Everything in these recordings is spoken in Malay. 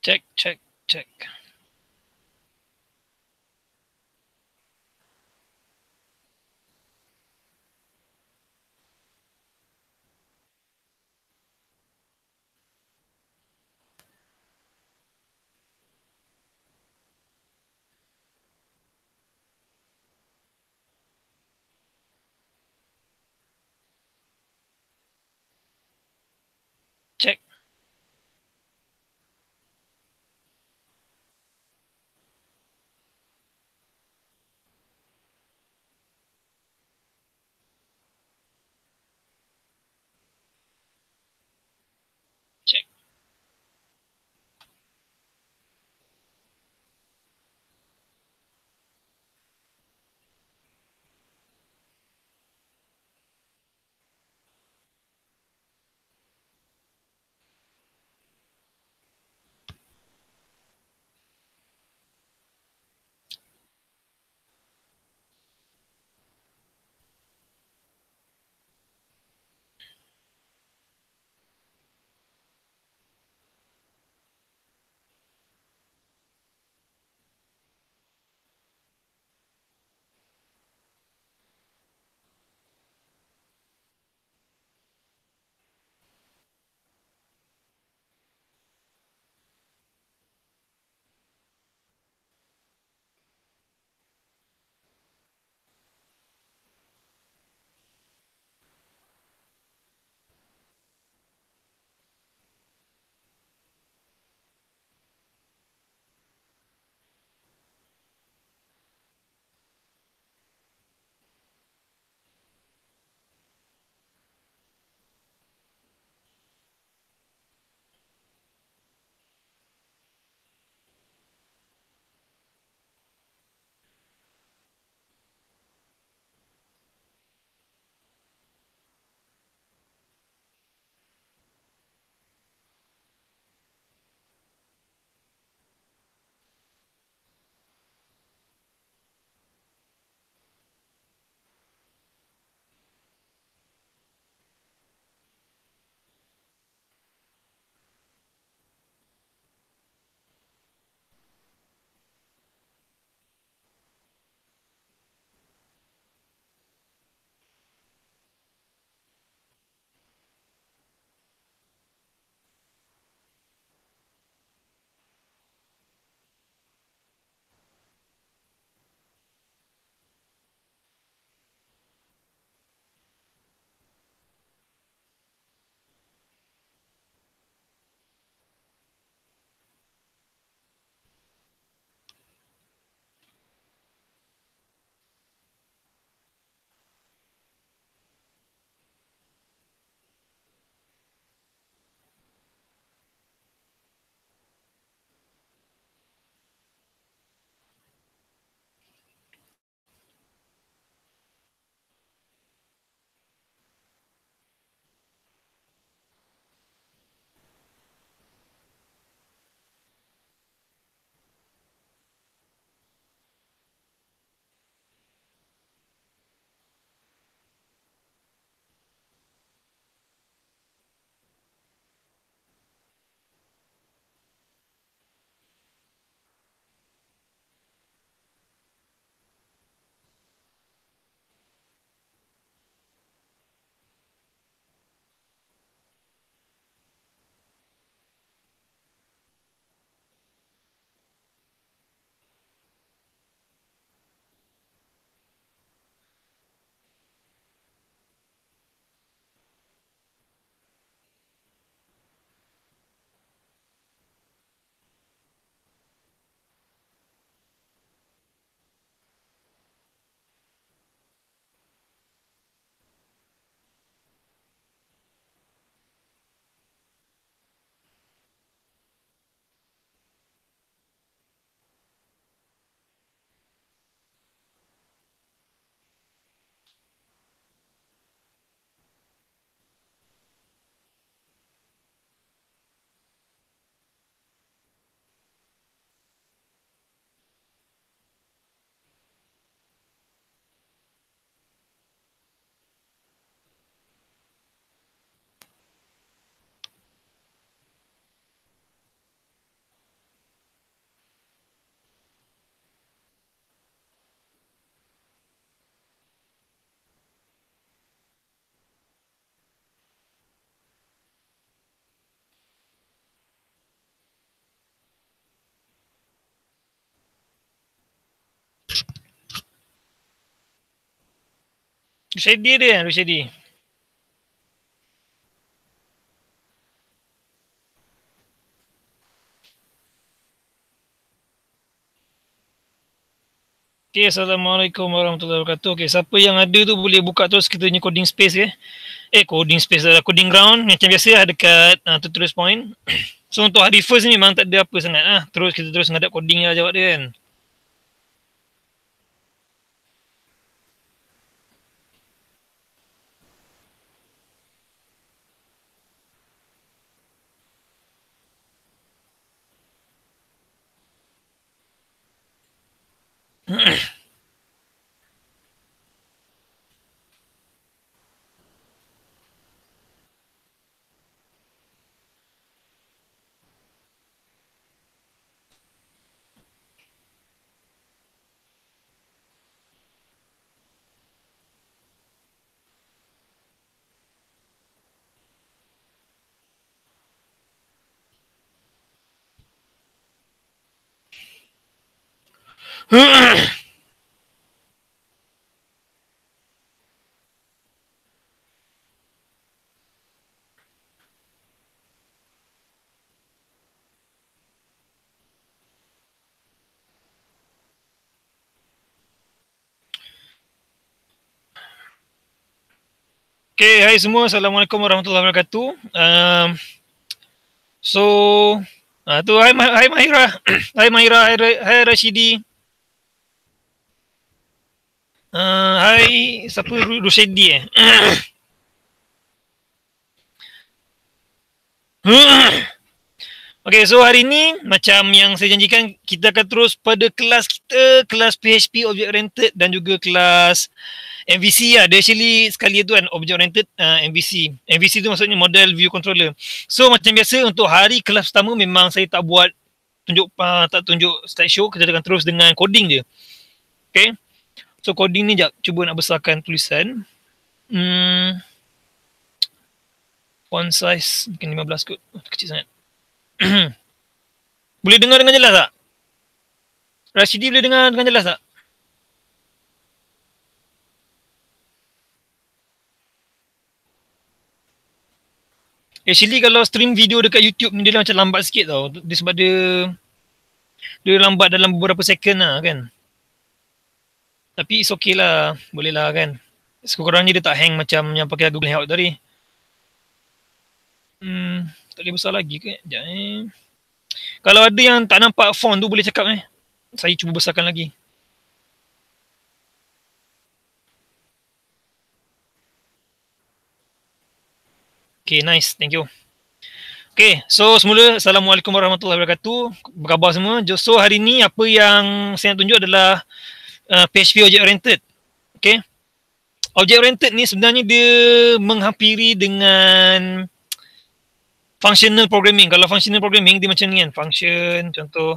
Cek, cek, cek. Cek. Ready dia, ready. Okay, Assalamualaikum warahmatullahi wabarakatuh. Okay, siapa yang ada tu boleh buka terus kita punya coding space ya. Coding space adalah coding ground macam biasa lah dekat tutorial point. So untuk hari first ni memang tak ada apa sangat lah. Terus kita terus ngadap coding lah jawab dia kan. Okay, hai semua. Assalamualaikum warahmatullahi wabarakatuh. So, tu hai Mahira. Hai Mahira, hai Rashidi. Hai, siapa Rushidi Okay, so hari ni macam yang saya janjikan, kita akan terus pada kelas kita, kelas PHP Object Oriented dan juga kelas MVC lah. Dia actually sekali tu kan, Object Oriented MVC. MVC tu maksudnya Model View Controller. So macam biasa untuk hari kelas pertama memang saya tak buat tak tunjuk slideshow, kita akan terus dengan coding je. Okay. So coding ni jap, cuba nak besarkan tulisan. Font size mungkin 15 kot. Kecil sangat. Boleh dengar dengan jelas tak? Rashidi boleh dengar dengan jelas tak? Actually kalau stream video dekat YouTube ni dia macam lambat sikit tau. Dia sebab dia lambat dalam beberapa second lah kan. Tapi it's okay lah. Boleh lah kan. Sekurang-kurangnya dia tak hang macam yang pakai Google Hangout tadi. Tak boleh besar lagi ke? Sekejap Kalau ada yang tak nampak font tu boleh cakap Saya cuba besarkan lagi. Okay, nice. Thank you. Okay, so semula Assalamualaikum warahmatullahi wabarakatuh. Apa khabar semua? So hari ni apa yang saya nak tunjuk adalah PHP Object Oriented. Okay. Object Oriented ni sebenarnya dia menghampiri dengan functional programming. Kalau functional programming dia macam ni kan. Function contoh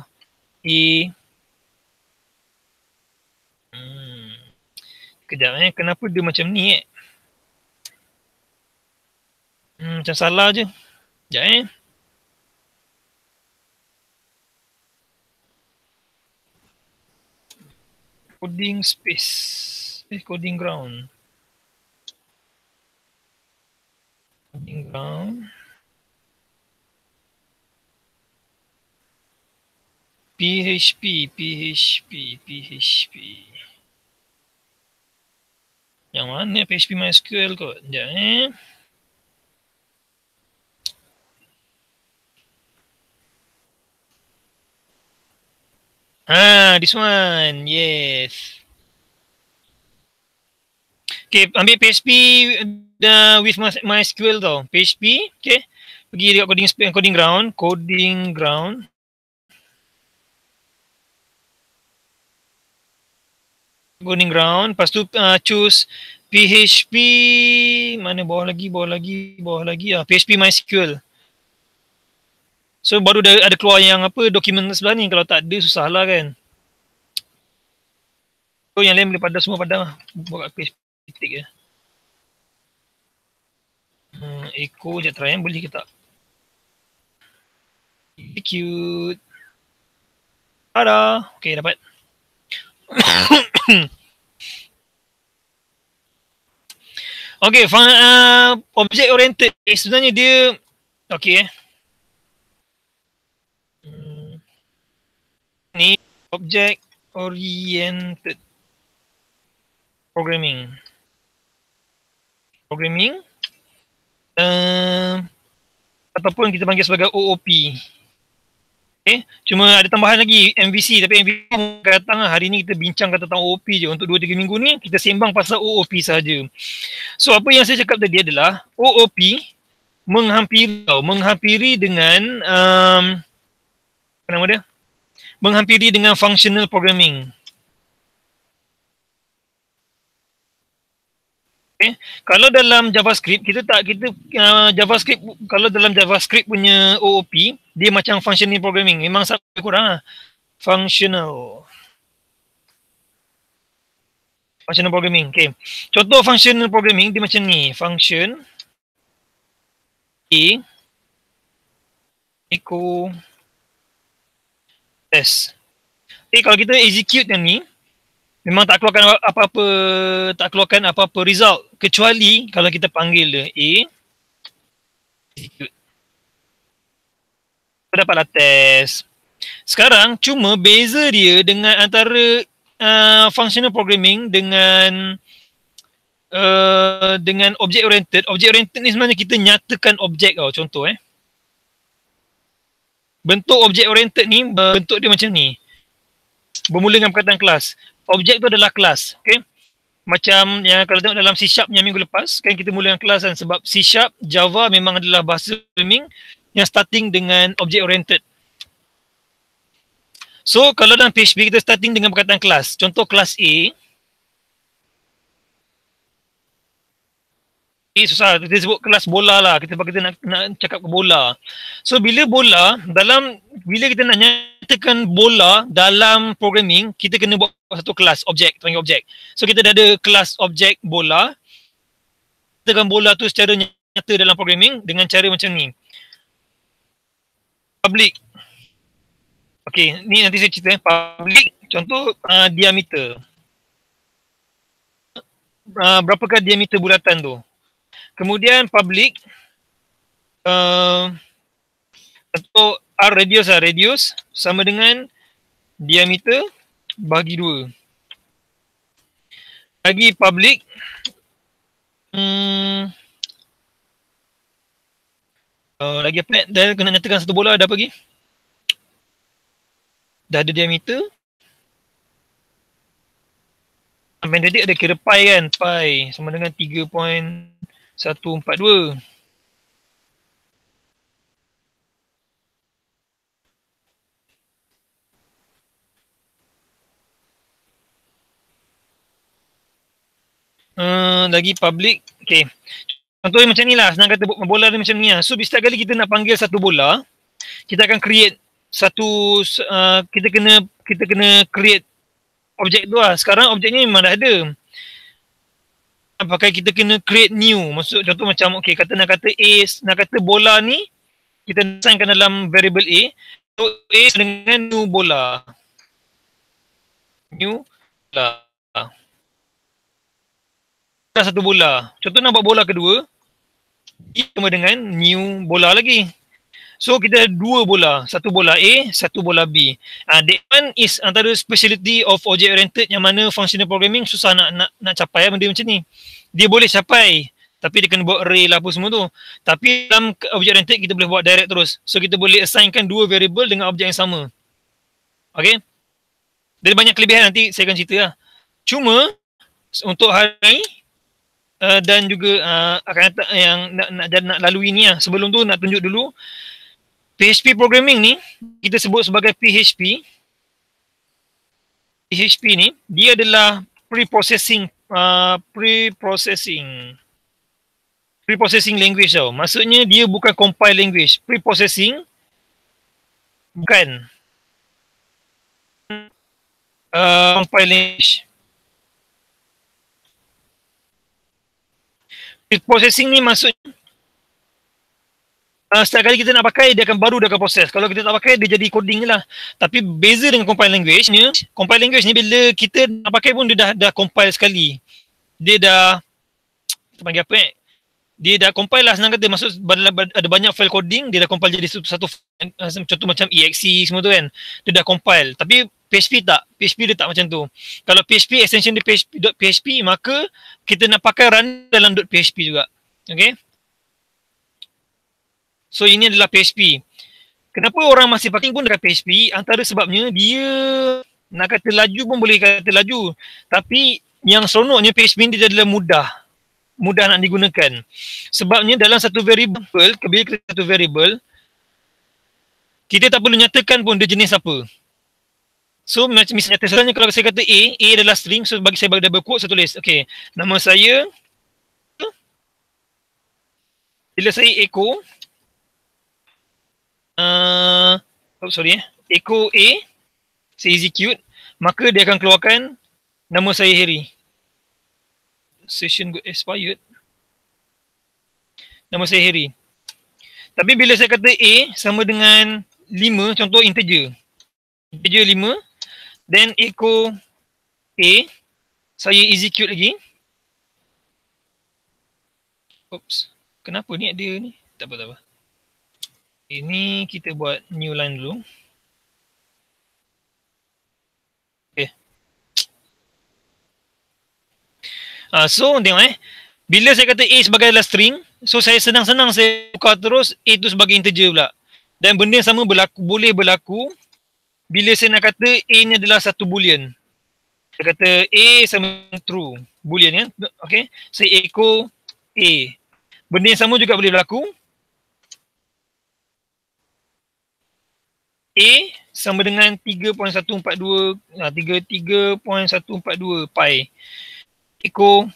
Kejap kenapa dia macam ni macam salah je. Sekejap Coding space. Coding ground. Coding ground. PHP. Yang mana PHP MySQL kot? Sekejap this one. Yes. Okay, ambil PHP with MySQL tau. PHP, okay. Pergi dekat coding ground. Coding ground. Lepas tu choose PHP. Mana bawah lagi. PHP MySQL. So baru ada keluar yang dokumen sebelah ni. Kalau tak ada susah lah kan. So yang lain boleh padam semua padam lah. Buat PHP titik je. Echo je try boleh ke tak? Execute. Ada. Okay, dapat. Okay, object oriented sebenarnya dia okay. Ni object oriented programming. Ataupun kita panggil sebagai OOP. Okay. Cuma ada tambahan lagi MVC, tapi MVC akan datang lah. Hari ni kita bincangkan tentang OOP je. Untuk 2-3 minggu ni kita sembang pasal OOP sahaja. So apa yang saya cakap tadi adalah OOP menghampiri dengan apa nama dia? Menghampiri dengan functional programming. Okay. Kalau dalam JavaScript JavaScript, kalau dalam JavaScript punya OOP dia macam functional programming, memang sangat kurang lah. Functional programming. Okay. Contoh functional programming dia macam ni. Function A echo S. Kalau kita execute yang ni, memang tak keluarkan apa-apa result, kecuali kalau kita panggil dia A execute. Dapatlah test. Sekarang cuma beza dia dengan antara functional programming dengan object oriented. Object oriented ni sebenarnya kita nyatakan objek tau. Contoh bentuk object oriented ni, bentuk dia macam ni. Bermula dengan perkataan kelas. Objek tu adalah kelas. Okay. Macam yang kalau tengok dalam C# yang minggu lepas, kan kita mula dengan kelas kan. Sebab C#, Java memang adalah bahasa programming yang starting dengan object oriented. So kalau dalam PHP kita starting dengan perkataan kelas. Contoh kelas A. Susah, kita sebut kelas bola lah. Kita nak cakap ke bola. So bila kita nak nyatakan bola dalam programming, kita kena buat satu kelas, objek, panggil objek. So kita dah ada kelas objek bola. Nyatakan bola tu secara nyata dalam programming dengan cara macam ni. Public. Okay, ni nanti saya cerita. Public, contoh diameter. Berapakah diameter bulatan tu? Kemudian public untuk R radius sama dengan diameter bagi 2. Lagi public lagi apa? Dah kena nyatakan satu bola, ada apa lagi? Dah ada diameter. Sampai tadi ada kira pi kan, pi sama dengan 3.142. Lagi public. Okay. Contohnya macam ni lah. Senang kata bola dia macam ni lah. So setiap kali kita nak panggil satu bola, kita akan create satu, kita kena create objek tu lah. Sekarang objeknya memang dah ada. Pakai kita kena create new. Maksud contoh macam okay, nak kata bola ni kita assignkan dalam variable A. So A dengan new bola. Satu bola. Contoh nak buat bola kedua, sama dengan new bola lagi. So kita ada 2 bola, satu bola A, satu bola B. That one is antara speciality of object oriented yang mana functional programming susah nak capai benda macam ni. Dia boleh capai, tapi dia kena buat array lah apa semua tu. Tapi dalam object oriented kita boleh buat direct terus. So kita boleh assignkan 2 variable dengan objek yang sama. Okay. Dari banyak kelebihan nanti saya akan cerita lah. Cuma untuk hari dan juga akan datang yang nak lalui ni lah. Sebelum tu nak tunjuk dulu PHP programming ni kita sebut sebagai PHP. PHP ni dia adalah preprocessing language tau. Maksudnya dia bukan compile language. Preprocessing bukan compile language. Preprocessing ni maksudnya setiap kali kita nak pakai dia akan proses. Kalau kita tak pakai dia jadi coding je lah. Tapi beza dengan compile language ni bila kita nak pakai pun dia dah compile sekali. Dia dah kita panggil apa dia dah compile lah, senang kata. Maksud ada banyak file coding, dia dah compile jadi satu contoh macam exe semua tu kan, dia dah compile. Tapi PHP tak, PHP dia tak macam tu. Kalau PHP extension dia .php, maka kita nak pakai run dalam .php juga. Okay, so ini adalah PHP. Kenapa orang masih pakai pun dekat PHP? Antara sebabnya dia nak kata laju pun boleh kata laju, tapi yang seronoknya PHP ni dia adalah mudah nak digunakan. Sebabnya dalam satu variable, bila kita satu variable, kita tak perlu nyatakan pun dia jenis apa. So misalnya kalau saya kata A adalah string, so bagi saya bagi double quote, saya tulis okay, nama saya, bila saya echo echo A, saya execute, maka dia akan keluarkan nama saya Hery. Session got expired. Nama saya Hery. Tapi bila saya kata A sama dengan 5, contoh integer 5, then echo A, saya execute lagi. Oops, kenapa ni ada ni? Tak apa. Ini kita buat new line dulu. Okay. So tengok bila saya kata A sebagai adalah string, so saya senang-senang saya tukar terus A tu sebagai integer pula. Dan benda yang sama boleh berlaku bila saya nak kata A ni adalah satu boolean. Saya kata A sama true, boolean kan. Okay, saya echo A. Benda yang sama juga boleh berlaku. A sama dengan 3.142 pi. Echo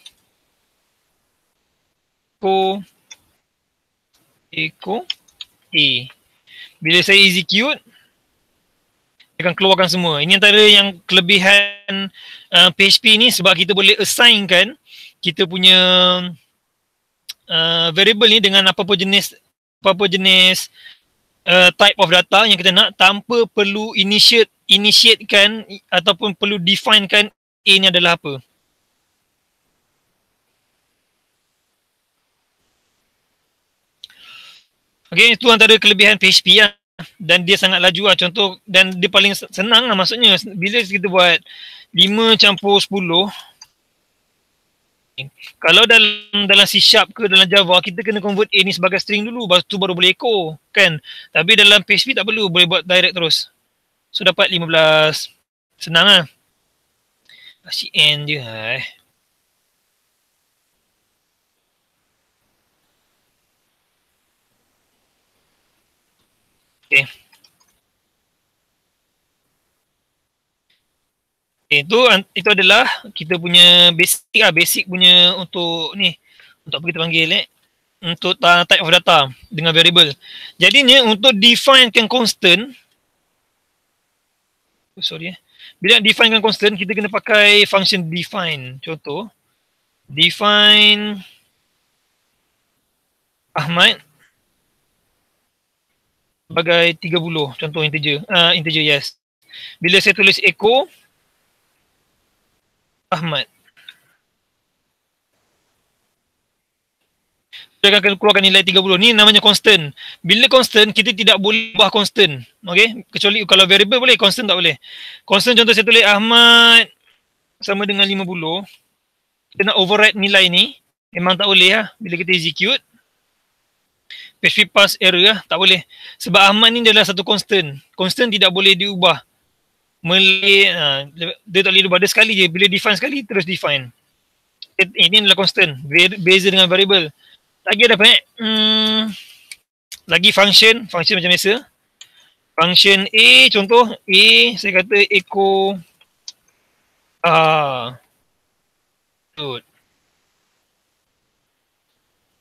A. Bila saya execute, dia akan keluarkan semua. Ini antara yang kelebihan PHP ni, sebab kita boleh assignkan kita punya variable ni dengan apa-apa jenis type of data yang kita nak, tanpa perlu initiatekan ataupun perlu definekan A ni adalah apa. Okay, itu antara kelebihan PHP lah. Dan dia sangat laju lah. Contoh, dan dia paling senang lah maksudnya. Bila kita buat 5 campur 10, kalau dalam C# ke dalam Java, kita kena convert A ni sebagai string dulu, lepas tu baru boleh echo kan. Tapi dalam PHP tak perlu, boleh buat direct terus. So dapat 15. Senang lah. Asyik end je. Okay. Itu adalah kita punya basic punya untuk ni, untuk apa kita panggil untuk type of data dengan variable. Jadinya untuk definekan constant, bila definekan constant, kita kena pakai function define. Contoh, define Ahmad sebagai 30, contoh integer, yes. Bila saya tulis echo Ahmad, dia akan keluarkan nilai 30. Ni namanya constant. Bila constant, kita tidak boleh ubah constant. Okay? Kecuali kalau variable boleh, constant tak boleh. Constant contoh saya tulis Ahmad sama dengan 50. Kita nak override nilai ni, memang tak boleh lah. Bila kita execute, PHP pass error lah, tak boleh. Sebab Ahmad ni adalah satu constant. Constant tidak boleh diubah. Dia tak boleh diubah. Dia sekali je. Bila define sekali, terus define. Ini adalah constant. Beza dengan variable. Lagi ada apa lagi function macam biasa. Function A, contoh A, saya kata echo good.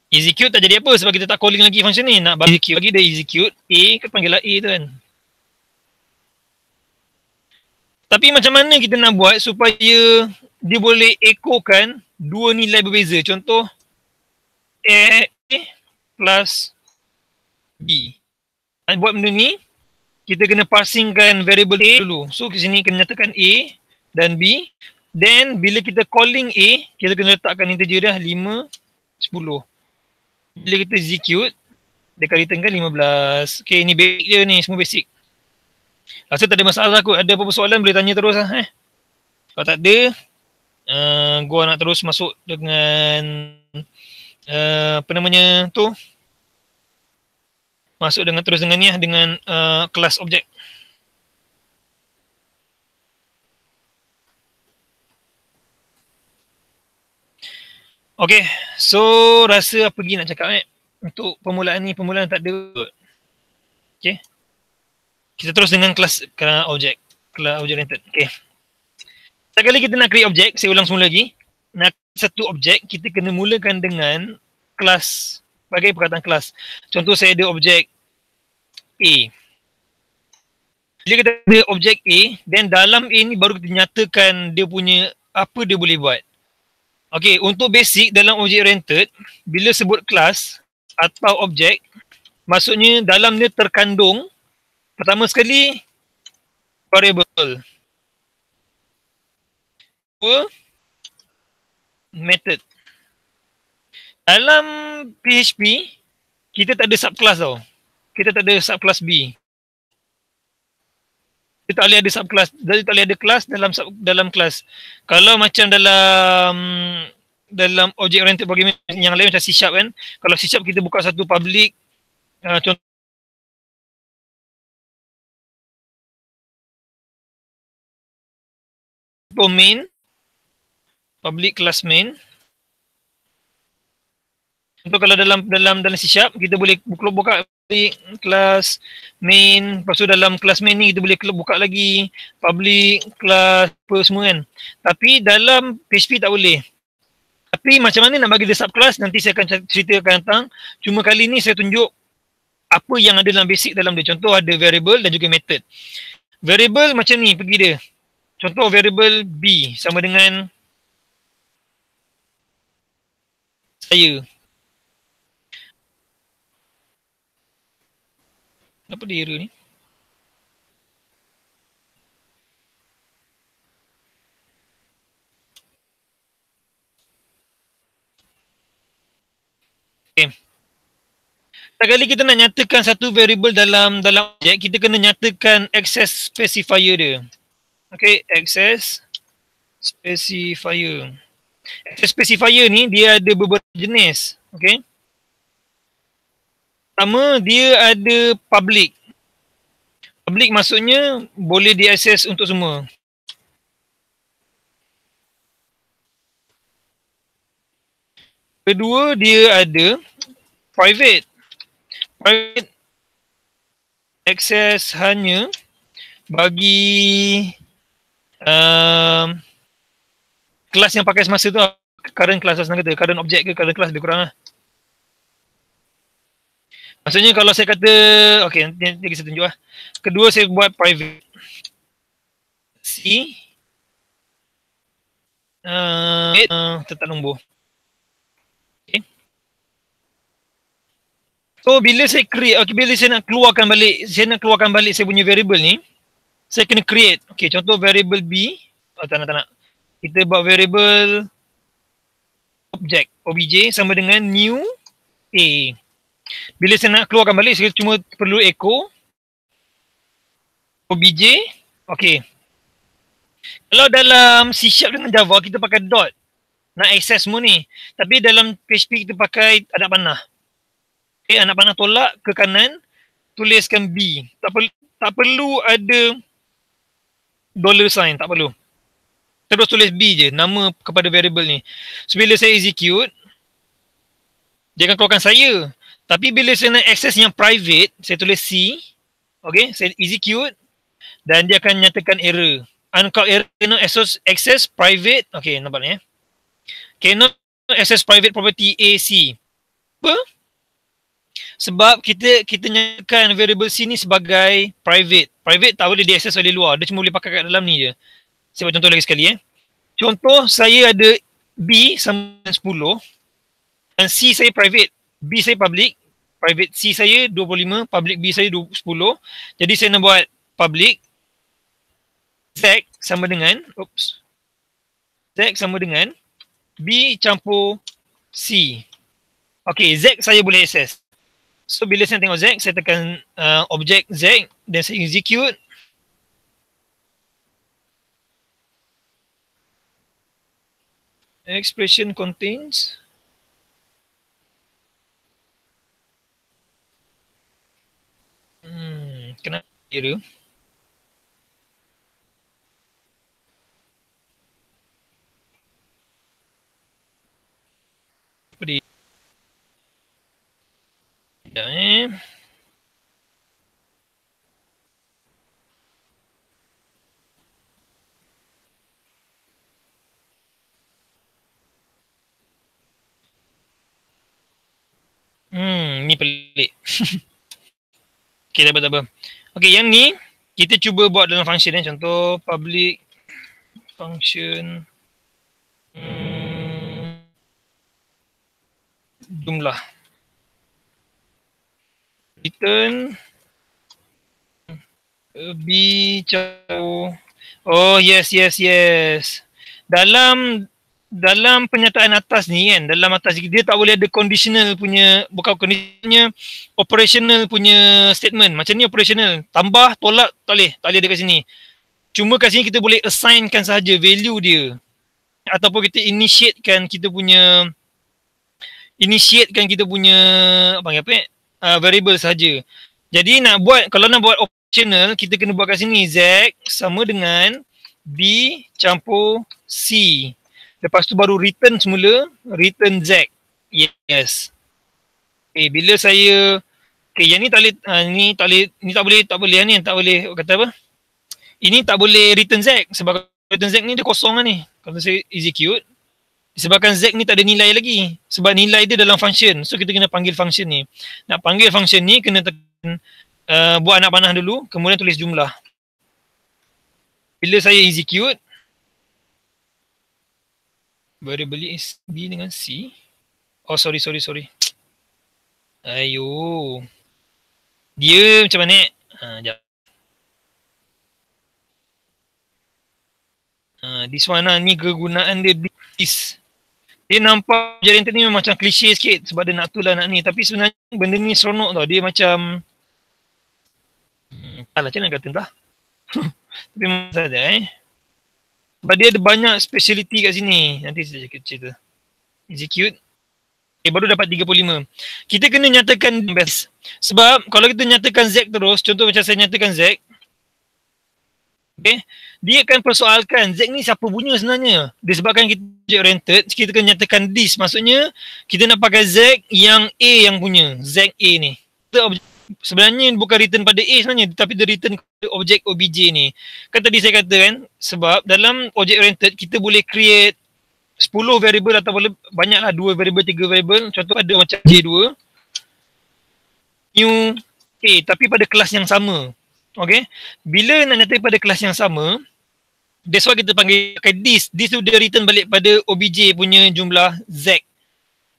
Execute tak jadi apa sebab kita tak calling lagi function ni. Nak bagi execute lagi, dia execute A, kita panggil lah A tu kan. Tapi macam mana kita nak buat supaya dia boleh echokan dua nilai berbeza. Contoh A plus B. Buat benda ni, kita kena parsingkan variable A dulu. So ke sini kena nyatakan A dan B. Then bila kita calling A, kita kena letakkan integer dah 5 10. Bila kita execute, dia akan returnkan 15. Okay, ni basic je ni, semua basic. Rasa tak ada masalah kot. Ada apa-apa soalan boleh tanya terus lah. Kalau tak ada, gua nak terus masuk dengan apa namanya tu, masuk dengan terus dengan ni lah, dengan kelas objek. Okay, so rasa apa lagi nak cakap untuk permulaan ni, permulaan tak ada. Okay, kita terus dengan kelas objek, kelas objek oriented. Okay, sekali kita nak create objek, saya ulang semula lagi. Nak satu objek, kita kena mulakan dengan kelas, sebagai perkataan kelas. Contoh saya ada objek A. Bila kita ada objek A, then dalam A ni baru kita nyatakan dia punya apa dia boleh buat. Okay, untuk basic dalam objek oriented, bila sebut kelas atau objek, maksudnya dalam dia terkandung pertama sekali variable, dua method. Dalam PHP kita tak ada subclass tau. Kita tak ada subclass B. Kita tak boleh ada subclass, jadi tak boleh ada kelas dalam kelas. Kalau macam dalam object oriented programming yang lain macam C# kan, kalau C# kita buka satu public, contoh main, public class main. Contoh kalau dalam C# kita boleh buka kelas main, lepas tu dalam kelas main ni kita boleh buka lagi public kelas apa semua kan. Tapi dalam PHP tak boleh. Tapi macam mana nak bagi dia subclass, nanti saya akan ceritakan tentang. Cuma kali ni saya tunjuk apa yang ada dalam basic dalam dia. Contoh ada variable dan juga method. Variable macam ni pergi dia. Contoh variable B sama dengan saya. Apa dia error ni? Okay. Sekali kita nak nyatakan satu variable dalam objek, kita kena nyatakan access specifier dia. Okay, access specifier. Access specifier ni dia ada beberapa jenis. Okay. Pertama, dia ada public. Public maksudnya boleh diakses untuk semua. Kedua, dia ada private. Private access hanya bagi kelas yang pakai semasa tu, current class senang kata, current object ke current class lebih kurang lah. Maksudnya kalau saya kata, okay, nanti saya tunjuk lah. Kedua saya buat private. C. Tetap nombor. Okay. So bila saya create, okay, bila saya nak keluarkan balik saya punya variable ni, saya kena create. Okay, contoh variable B. Tak nak. Kita buat variable object, obj sama dengan new A. Bila saya nak keluarkan balik, saya cuma perlu echo obj. Okay. Kalau dalam C# dengan Java, kita pakai dot. Nak access semua ni. Tapi dalam PHP kita pakai anak panah. Okay, anak panah tolak ke kanan, tuliskan B. Tak perlu ada $sign, tak perlu. Terus tulis B je, nama kepada variable ni. So bila saya execute, dia akan keluarkan saya. Tapi bila saya nak access yang private, saya tulis C. Okay, saya execute. Dan dia akan nyatakan error. Uncalled error cannot access private. Okay, nampak ni cannot access private property A, C. Apa? Sebab kita nyatakan variable C ni sebagai private. Private tak boleh diakses oleh luar. Dia cuma boleh pakai kat dalam ni je. Saya buat contoh lagi sekali. Contoh saya ada B sama dengan 10. Dan C saya private. B saya public. Private C saya 25. Public B saya 10. Jadi saya nak buat public. Z sama dengan. Z sama dengan B campur C. Okay, Z saya boleh access. So bila saya tengok Z, saya tekan objek Z dan saya execute. Expression contains. Kenapa error? Seperti ya, ni pelik. Okay, tak apa. Okay, yang ni kita cuba buat dalam function contoh public function jumlah return b campur. Oh yes. Dalam pernyataan atas ni kan, dalam atas dia tak boleh ada conditional punya, bukan conditionalnya, operational punya statement. Macam ni operational, tambah, tolak, tak boleh ada kat sini. Cuma kat sini kita boleh assignkan sahaja value dia, ataupun kita initiatekan kita punya variable sahaja. Jadi kalau nak buat operational, kita kena buat kat sini Z sama dengan B campur C. Lepas tu baru return semula, return Z. Yes. Okay, bila saya yang ni tak boleh, ni tak boleh kata apa? Ini tak boleh return Z sebab return Z ni dia kosong lah ni. Kalau saya execute, disebabkan Z ni tak ada nilai lagi. Sebab nilai dia dalam function. So kita kena panggil function ni. Nak panggil function ni kena tekan buat anak panah dulu, kemudian tulis jumlah. Bila saya execute, variable is B dengan C. Oh sorry. Ayo. Dia macam mana? Sekejap. This one lah, ni kegunaan dia this. Dia nampak objek ni macam klise sikit sebab dia nak tu lah nak ni. Tapi sebenarnya benda ni seronok tau. Dia macam alah macam mana kata entah. Tapi memang saja sebab dia ada banyak speciality kat sini. Nanti saya cerita. Execute. Okay, baru dapat 35. Kita kena nyatakan best. Sebab kalau kita nyatakan Z terus, contoh macam saya nyatakan Z. Okay. Dia akan persoalkan Z ni siapa punya sebenarnya. Disebabkan kita object oriented, kita kena nyatakan this. Maksudnya kita nak pakai Z yang A yang punya. Z A ni. Sebenarnya bukan return pada A sebenarnya, tapi dia return kepada objek OBJ ni. Kan tadi saya kata kan, sebab dalam object oriented kita boleh create 10 variable atau boleh banyaklah 2 variable, 3 variable. Contoh ada macam J2 new A tapi pada kelas yang sama. Okay, bila nak nyata pada kelas yang sama, that's why kita panggil this. This tu dia return balik pada OBJ punya jumlah Z.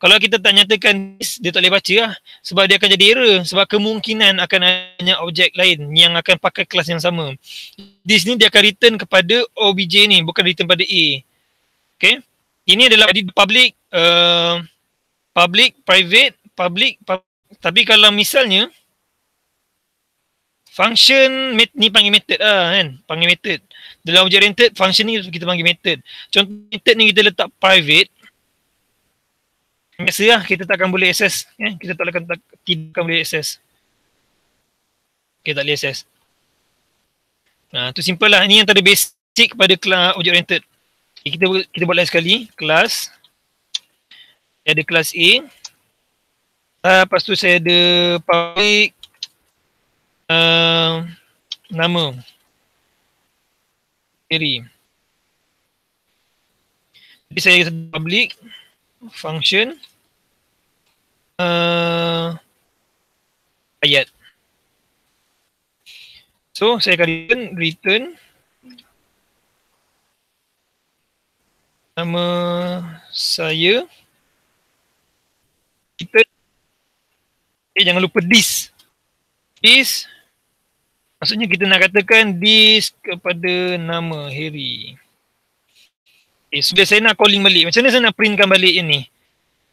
Kalau kita tak nyatakan this, dia tak boleh baca lah. Sebab dia akan jadi error. Sebab kemungkinan akan ada objek lain yang akan pakai kelas yang sama. This ni dia akan return kepada OBJ ni, bukan return pada A. Okay. Ini adalah public, private, public. Tapi kalau misalnya function ni panggil method lah kan. Panggil method. Dalam object oriented, function ni kita panggil method. Contoh method ni kita letak private. Biasa lah kita takkan boleh access. Kita tidak boleh access. Okay, tak boleh access. Tu simple lah. Ini yang antara basic pada kelas object oriented. Okay, kita buat lagi sekali. Kelas. Saya ada kelas A. Lepas tu saya ada public. Nama Hery. Jadi saya public function ayat. So saya akan return nama saya. Jangan lupa this. This maksudnya kita nak katakan this kepada nama Hery. Okay, so saya nak calling balik. Macam mana saya nak printkan balik ini?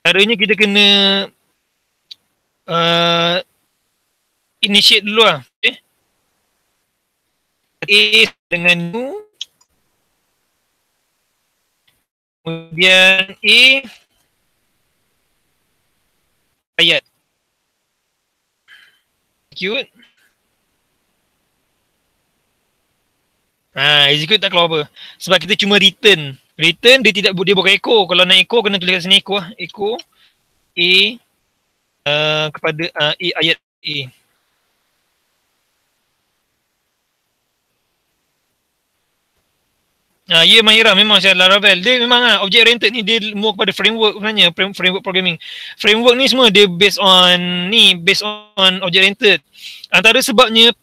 Caranya kita kena initiate dulu lah. Okay. A dengan new, kemudian A ayat execute. Execute tak keluar apa. Sebab kita cuma return. Return dia tidak, dia bukan echo. Kalau nak echo kena tulis kat sini echo lah. Echo A kepada A ayat A. Ya Mahira, memang saya Laravel. Dia memang object oriented ni dia more kepada framework sebenarnya, framework programming. Framework ni semua dia based on object oriented. Antara sebabnya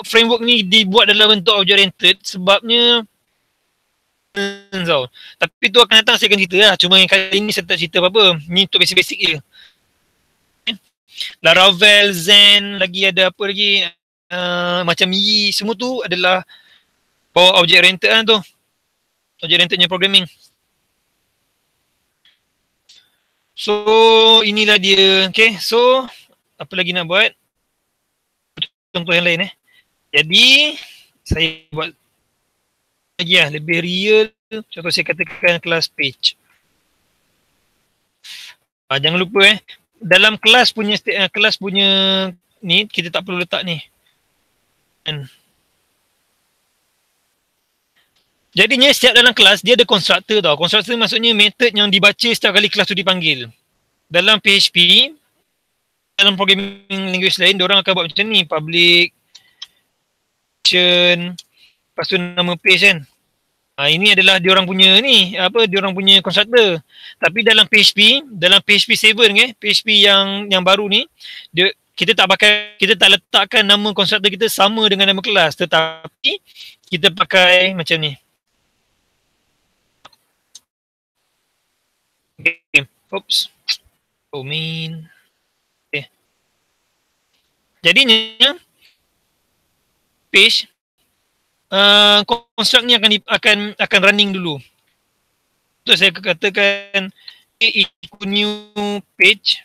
framework ni dibuat dalam bentuk object oriented sebabnya tau. Tapi tu akan datang saya akan cerita lah. Cuma yang kali ni saya tak cerita apa-apa. Ni untuk basic-basic je. Laravel, Zen, lagi ada apa lagi macam Yi, semua tu adalah object oriented lah tu. Object orientednya programming. So inilah dia. Okay, so apa lagi nak buat? Contoh yang lain Jadi saya buat lagi lah, lebih real. Contoh saya katakan kelas page. Jangan lupa dalam kelas punya ni kita tak perlu letak ni. Jadinya setiap dalam kelas dia ada constructor tau. Constructor maksudnya method yang dibaca setiap kali kelas tu dipanggil. Dalam PHP, dalam programming language lain, diorang akan buat macam ni. Public, function, lepas tu nama page kan. Ini adalah diorang punya ni, diorang punya constructor. Tapi dalam PHP 7 PHP yang baru ni, kita tak letakkan nama constructor kita sama dengan nama kelas. Tetapi kita pakai macam ni. Okay. Oops. Main. Okay. Jadinya page construct ni akan running dulu. So saya katakan A equal new page.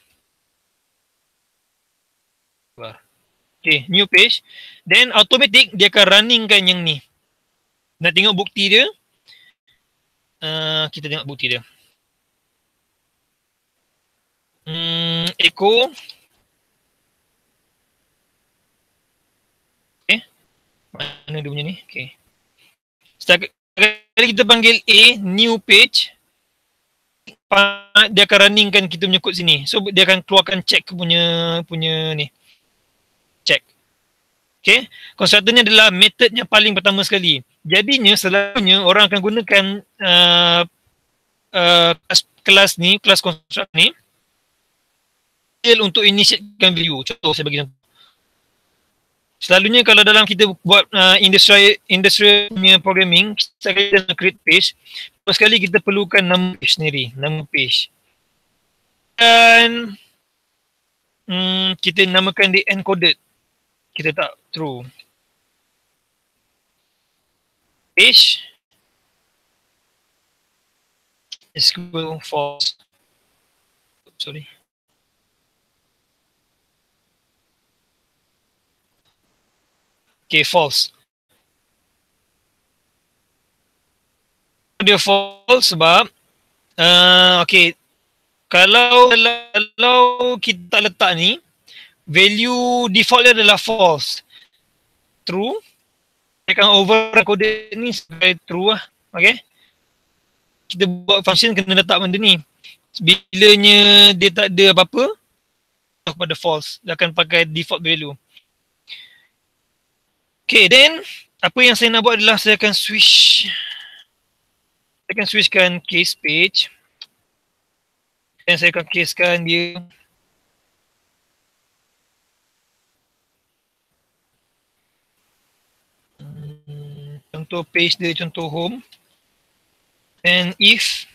Okay, new page. Then automatic dia akan runningkan yang ni. Nak tengok bukti dia. Kita tengok bukti dia. Echo. Okay. Mana dia punya ni? Okay. Setiap kali kita panggil A, new page, dia akan runningkan kita punya kod sini. So dia akan keluarkan check punya ni. Check. Okay. Constructor ni adalah method yang paling pertama sekali. Jadinya selalunya orang akan gunakan kelas construct ni untuk initiatekan value. Contoh saya bagi contoh. Selalunya kalau dalam kita buat industrial punya programming, kita akan create page. First sekali kita perlukan nama page sendiri, nama page. Dan kita namakan dia encoded. Kita tak true. Page is equal false. Sorry. Okay, false. Dia false sebab okay, kalau kita tak letak ni, value default dia adalah false. True. Dia akan over-coded ni sebagai true lah. Okay. Kita buat function kena letak benda ni. Bilanya dia tak ada apa-apa, kepada false. Dia akan pakai default value. Okay, then apa yang saya nak buat adalah saya akan switchkan case page. Dan saya akan casekan dia contoh page dia contoh home. And if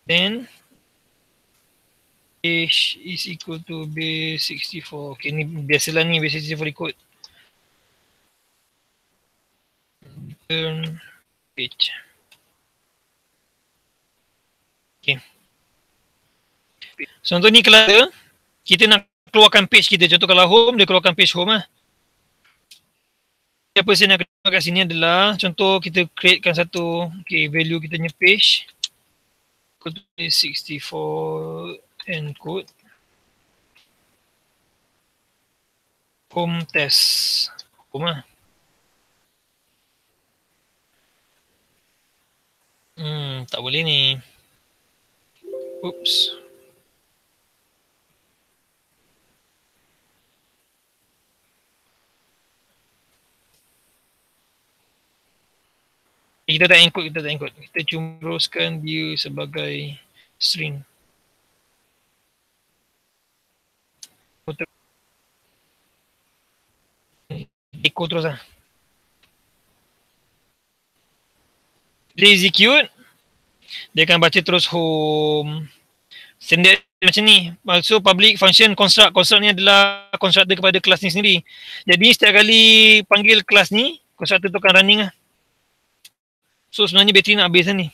then page is equal to base 64. Okay, ni biasalah ni base 64 ikut. Turn page. Okay. So contoh ni kelas kita nak keluarkan page kita. Contoh kalau home, dia keluarkan page home lah. Apa saya nak keluar kat sini adalah contoh kita createkan satu value kita punya page. Code 64 encode. Home test. Home lah. Tak boleh ni. Oops. Kita tak encode. Kita cuma teruskan dia sebagai string. Echo terus lah. Dia execute. Dia akan baca terus home. Standard macam ni. So public function construct. Construct ni adalah constructor kepada kelas ni sendiri. Jadi setiap kali panggil kelas ni, constructor tu akan running lah. So sebenarnya bateri nak habis lah ni.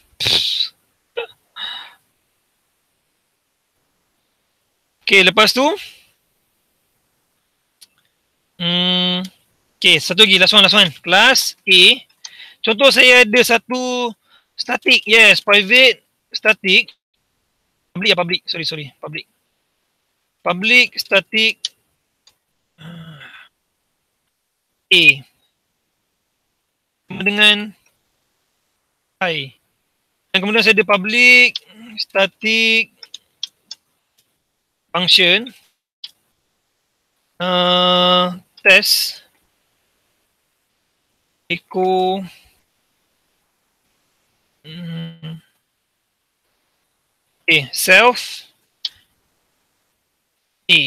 Okay, lepas tu. Okay, satu lagi. Last one. Kelas A. Contoh saya ada satu static. Yes, private static. Public. Sorry. Public. Public static A. Dengan I. Dan kemudian saya ada public static function test echo self A.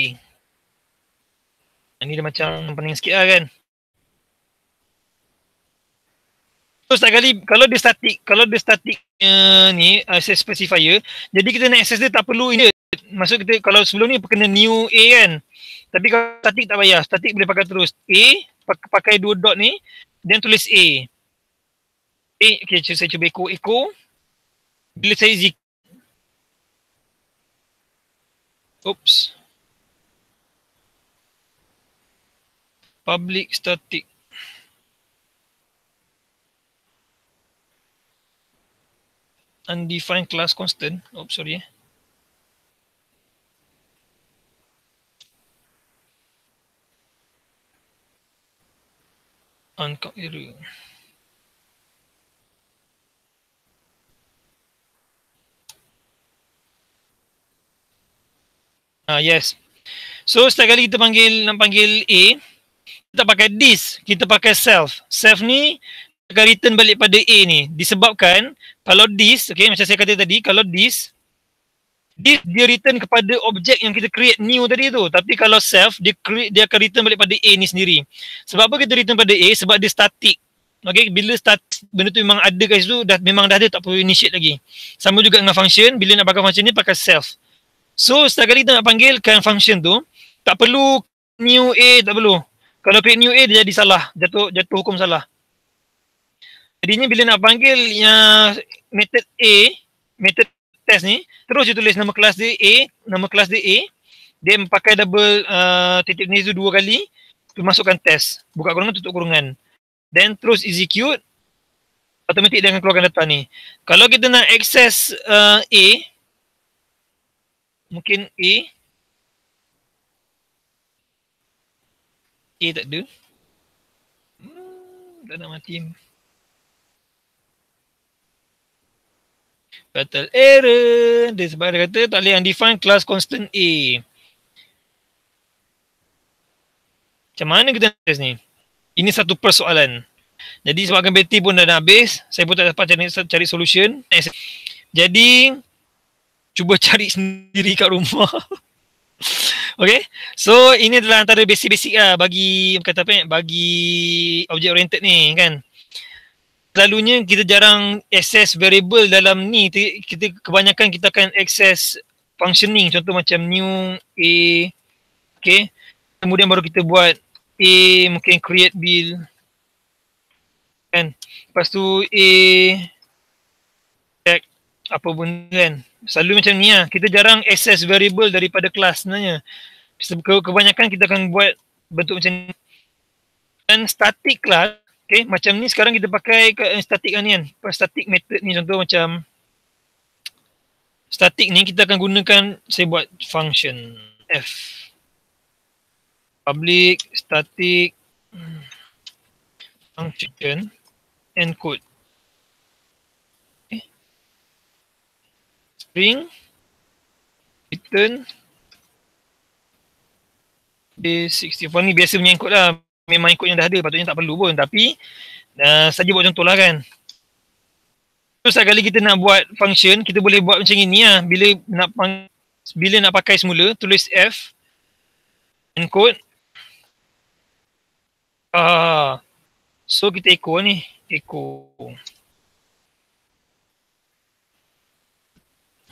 Ini dia macam pening sikit lah kan. So setiap kali kalau dia static ni access specifier, jadi kita nak access dia tak perlu ini. Maksud kita kalau sebelum ni kena new A kan. Tapi kalau static tak payah. Static boleh pakai terus A, pakai dua dot ni, then tulis A. Okay, saya cuba echo. Bila saya oops. Public static. Undefined class constant. Oops, sorry. Uncount error. Yes. So setiap kali kita nak panggil A, kita pakai this, kita pakai self. Self ni akan return balik pada A ni. Disebabkan kalau this, okay, macam saya kata tadi, kalau this dia return kepada objek yang kita create new tadi tu. Tapi kalau self, dia akan return balik pada A ni sendiri. Sebab apa kita return pada A? Sebab dia static. Okay, bila benda tu memang ada kat situ, memang dah ada, tak perlu initiate lagi. Sama juga dengan function, bila nak pakai function ni pakai self. So setiap kali kita nak panggilkan function tu, tak perlu new A, tak perlu. Kalau create new A, dia jadi salah, jatuh hukum salah. Jadinya bila nak panggil yang method A, method test ni, terus dia tulis nama kelas dia A, dia pakai double titik ni tu 2 kali, tu masukkan test, buka kurungan, tutup kurungan. Then terus execute, automatic dia akan keluarkan data ni. Kalau kita nak access A, mungkin A tak ada. Tak nak mati. Fatal error. Dia sebab dia kata tak boleh undefined class constant A. Macam mana kita nak test ni? Ini satu persoalan. Jadi sebabkan bateri pun dah habis, saya pun tak dapat cari solution. Jadi cuba cari sendiri kat rumah. Okay, so ini adalah antara basic-basic lah bagi object oriented ni kan. Selalunya kita jarang access variable dalam ni. Kebanyakan kita akan access functioning. Contoh macam new A, okay. Kemudian baru kita buat A, mungkin create bill kan. lepas tu A check apa benda kan. Selalu macam ni lah. Kita jarang access variable daripada kelas sebenarnya. Kebanyakan kita akan buat bentuk macam ni. Dan static class, okay, macam ni sekarang kita pakai static ni kan. Static method ni contoh macam static ni kita akan gunakan, saya buat function F. Public static function encode. Okay. String return A64 ni biasa punya encode lah. Memang encode yang dah ada, patutnya tak perlu pun. Tapi saja buat contoh lah kan. So sekali kita nak buat function, kita boleh buat macam ini lah. Bila nak pakai semula, tulis F encode. So kita echo ni, echo.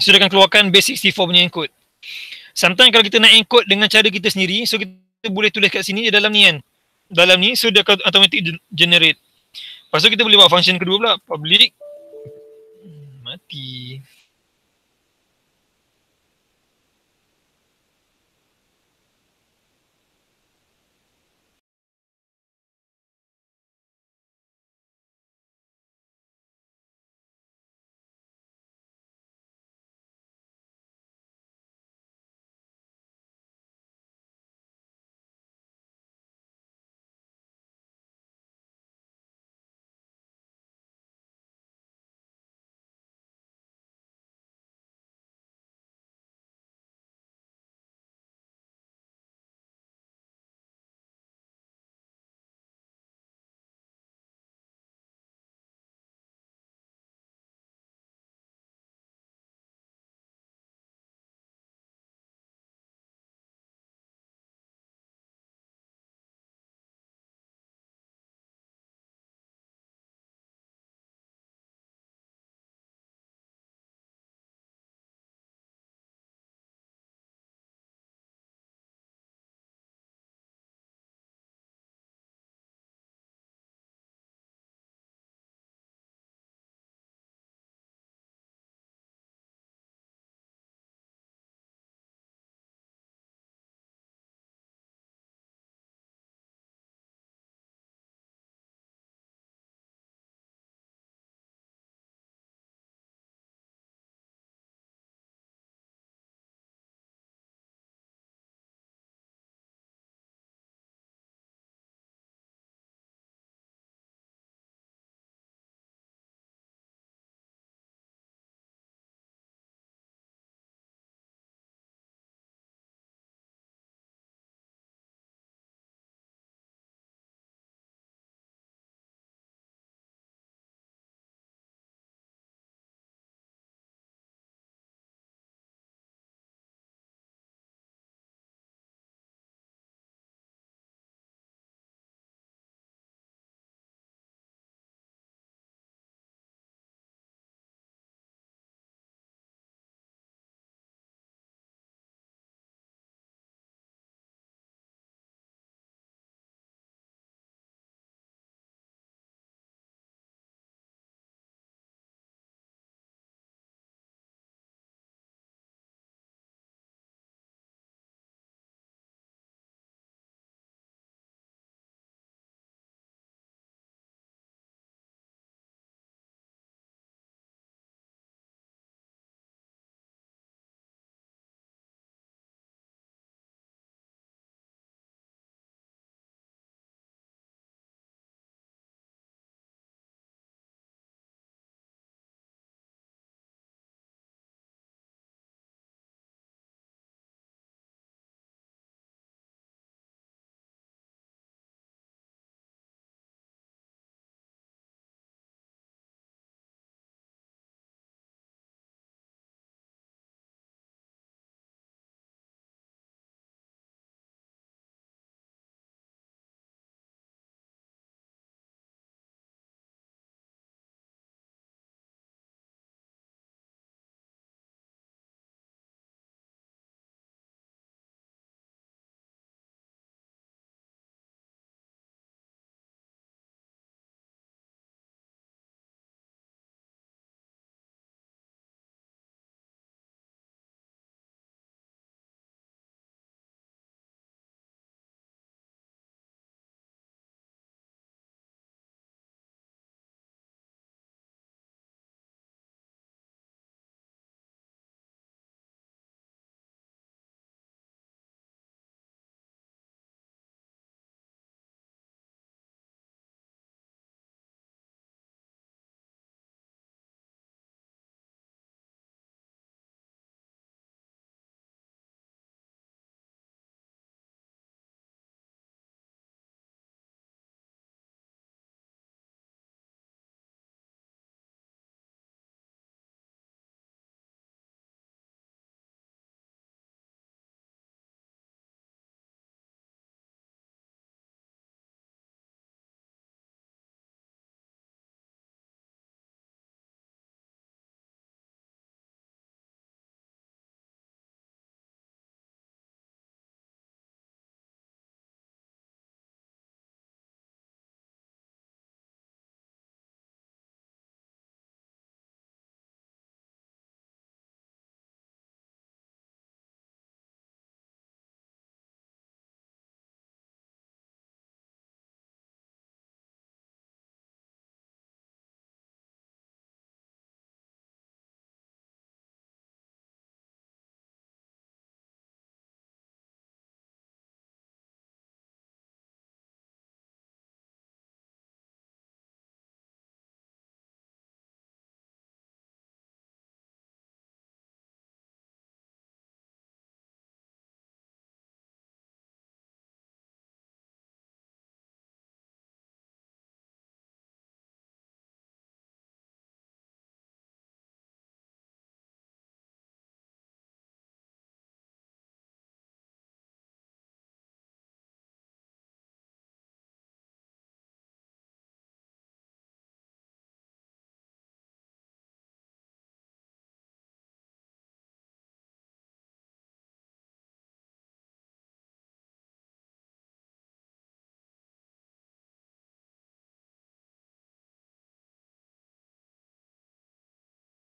So dia akan keluarkan base 64 punya encode. Sometimes kalau kita nak encode dengan cara kita sendiri, so kita boleh tulis kat sini dalam ni kan. Dalam ni, so dia akan automatic generate. Lepas tu kita boleh buat function kedua pula, public. Mati.